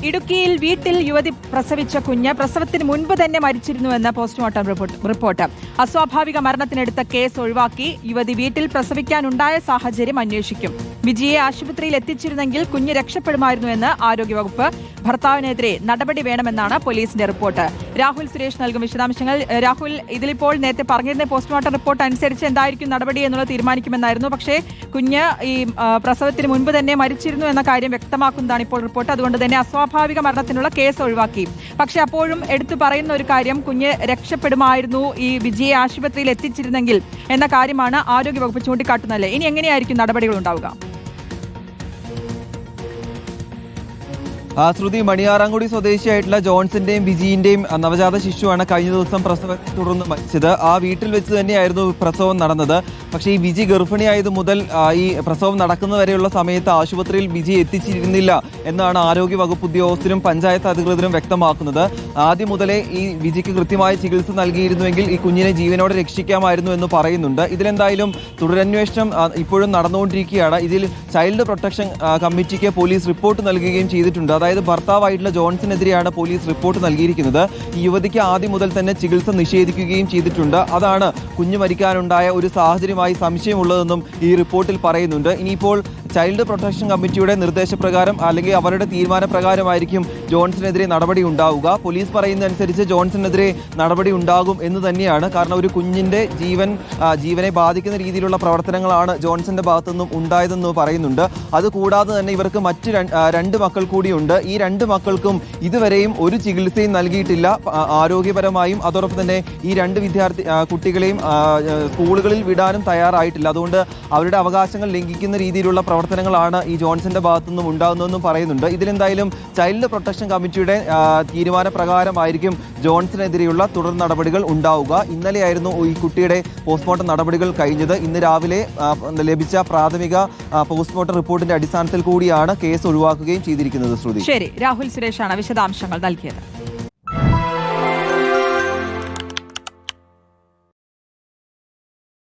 ഇടുക്കിയിൽ വീട്ടിൽ യുവതി പ്രസവിച്ച കുഞ്ഞ് പ്രസവത്തിന് മുൻപ് തന്നെ മരിച്ചിരുന്നുവെന്ന് പോസ്റ്റ്മോർട്ടം റിപ്പോർട്ട്. അസ്വാഭാവിക മരണത്തിനെടുത്ത കേസ് ഒഴിവാക്കി യുവതി വീട്ടിൽ പ്രസവിക്കാനുണ്ടായ സാഹചര്യം അന്വേഷിക്കും. വിജിയെ ആശുപത്രിയിൽ എത്തിച്ചിരുന്നെങ്കിൽ കുഞ്ഞ് രക്ഷപ്പെടുമായിരുന്നുവെന്ന് ആരോഗ്യവകുപ്പ്. ഭർത്താവിനെതിരെ നടപടി വേണമെന്നാണ് പോലീസിന്റെ റിപ്പോർട്ട്. രാഹുൽ സുരേഷ് നൽകും വിശദാംശങ്ങൾ. രാഹുൽ, ഇതിലിപ്പോൾ നേരത്തെ പറഞ്ഞിരുന്ന പോസ്റ്റ്മോർട്ടം റിപ്പോർട്ട് അനുസരിച്ച് എന്തായിരിക്കും നടപടി എന്നുള്ളത് തീരുമാനിക്കുമെന്നായിരുന്നു. പക്ഷേ കുഞ്ഞ് ഈ പ്രസവത്തിന് മുൻപ് തന്നെ മരിച്ചിരുന്നു എന്ന കാര്യം വ്യക്തമാക്കുന്നതാണ് ഇപ്പോൾ റിപ്പോർട്ട്. അതുകൊണ്ട് തന്നെ അസ്വാഭാവിക മരണത്തിനുള്ള കേസ് ഒഴിവാക്കി. പക്ഷെ അപ്പോഴും എടുത്തു പറയുന്ന ഒരു കാര്യം, കുഞ്ഞ് രക്ഷപ്പെടുമായിരുന്നു ഈ വിജിയെ ആശുപത്രിയിൽ എത്തിച്ചിരുന്നെങ്കിൽ എന്ന കാര്യമാണ് ആരോഗ്യവകുപ്പ് ചൂണ്ടിക്കാട്ടുന്നത്. ഇനി എങ്ങനെയായിരിക്കും നടപടികൾ ഉണ്ടാവുക? ശ്രുതി, മണിയാറാംകുടി സ്വദേശിയായിട്ടുള്ള ജോൺസന്റെയും വിജിന്റെയും നവജാത ശിശുവാണ് കഴിഞ്ഞ ദിവസം പ്രസവത്തെ തുടർന്ന് മരിച്ചത്. ആ വീട്ടിൽ വെച്ച് തന്നെയായിരുന്നു പ്രസവം നടന്നത്. പക്ഷേ ഈ വിജി ഗർഭിണിയായത് മുതൽ ഈ പ്രസവം നടക്കുന്നവരെയുള്ള സമയത്ത് ആശുപത്രിയിൽ വിജി എത്തിച്ചിരുന്നില്ല എന്നാണ് ആരോഗ്യ വകുപ്പ് ഉദ്യോഗസ്ഥരും പഞ്ചായത്ത് അധികൃതരും വ്യക്തമാക്കുന്നത്. ആദ്യം മുതലേ ഈ വിജിക്ക് കൃത്യമായ ചികിത്സ നൽകിയിരുന്നുവെങ്കിൽ ഈ കുഞ്ഞിനെ ജീവനോടെ രക്ഷിക്കാമായിരുന്നു എന്ന് പറയുന്നുണ്ട്. ഇതിലെന്തായാലും തുടരന്വേഷണം ഇപ്പോഴും നടന്നുകൊണ്ടിരിക്കുകയാണ്. ഇതിൽ ചൈൽഡ് പ്രൊട്ടക്ഷൻ കമ്മിറ്റിക്ക് പോലീസ് റിപ്പോർട്ട് നൽകുകയും ചെയ്തിട്ടുണ്ട്. അതായത് ഭർത്താവായിട്ടുള്ള ജോൺസണെതിരെയാണ് പോലീസ് റിപ്പോർട്ട് നൽകിയിരിക്കുന്നത്. ഈ യുവതിക്ക് ആദ്യം മുതൽ തന്നെ ചികിത്സ നിഷേധിക്കുകയും ചെയ്തിട്ടുണ്ട്. അതാണ് കുഞ്ഞു മരിക്കാനുണ്ടായ ഒരു സാഹചര്യമായി സംശയമുള്ളതെന്നും ഈ റിപ്പോർട്ടിൽ പറയുന്നുണ്ട്. ഇനിയിപ്പോൾ ചൈൽഡ് പ്രൊട്ടക്ഷൻ കമ്മിറ്റിയുടെ നിർദ്ദേശപ്രകാരം അല്ലെങ്കിൽ അവരുടെ തീരുമാനപ്രകാരമായിരിക്കും ജോൺസണെതിരെ നടപടി ഉണ്ടാവുക. പോലീസ് പറയുന്നതനുസരിച്ച് ജോൺസണെതിരെ നടപടി ഉണ്ടാകും എന്ന് തന്നെയാണ്. കാരണം ഒരു കുഞ്ഞിന്റെ ജീവനെ ബാധിക്കുന്ന രീതിയിലുള്ള പ്രവർത്തനങ്ങളാണ് ജോൺസന്റെ ഭാഗത്തുനിന്നും ഉണ്ടായതെന്ന് പറയുന്നുണ്ട്. അതുകൂടാതെ തന്നെ ഇവർക്ക് മറ്റ് രണ്ട് മക്കൾ കൂടിയുണ്ട്. ഈ രണ്ട് മക്കൾക്കും ഇതുവരെയും ഒരു ചികിത്സയും നൽകിയിട്ടില്ല ആരോഗ്യപരമായും. അതോടൊപ്പം തന്നെ ഈ രണ്ട് കുട്ടികളെയും സ്കൂളുകളിൽ വിടാനും തയ്യാറായിട്ടില്ല. അതുകൊണ്ട് അവരുടെ അവകാശങ്ങൾ ലംഘിക്കുന്ന രീതിയിലുള്ള പ്രവർത്തനങ്ങളാണ് ഈ ജോൺസന്റെ ഭാഗത്തുനിന്നും ഉണ്ടാകുന്നതെന്നും പറയുന്നുണ്ട്. ഇതിലെന്തായാലും ചൈൽഡ് പ്രൊട്ടക്ഷൻ കമ്മിറ്റിയുടെ തീരുമാനപ്രകാരമായിരിക്കും ജോൺസണെതിരെയുള്ള തുടർ നടപടികൾ ഉണ്ടാവുക. ഇന്നലെയായിരുന്നു ഈ കുട്ടിയുടെ പോസ്റ്റ്മോർട്ടം നടപടികൾ കഴിഞ്ഞത്. ഇന്ന് രാവിലെ ലഭിച്ച പ്രാഥമിക പോസ്റ്റ്മോർട്ടം റിപ്പോർട്ടിന്റെ അടിസ്ഥാനത്തിൽ കൂടിയാണ് കേസ് ഒഴിവാക്കുകയും ചെയ്തിരിക്കുന്നത്. ശ്രുതി, ശരി. രാഹുൽ സുരേഷാണ് വിശദാംശങ്ങൾ നൽകിയത്.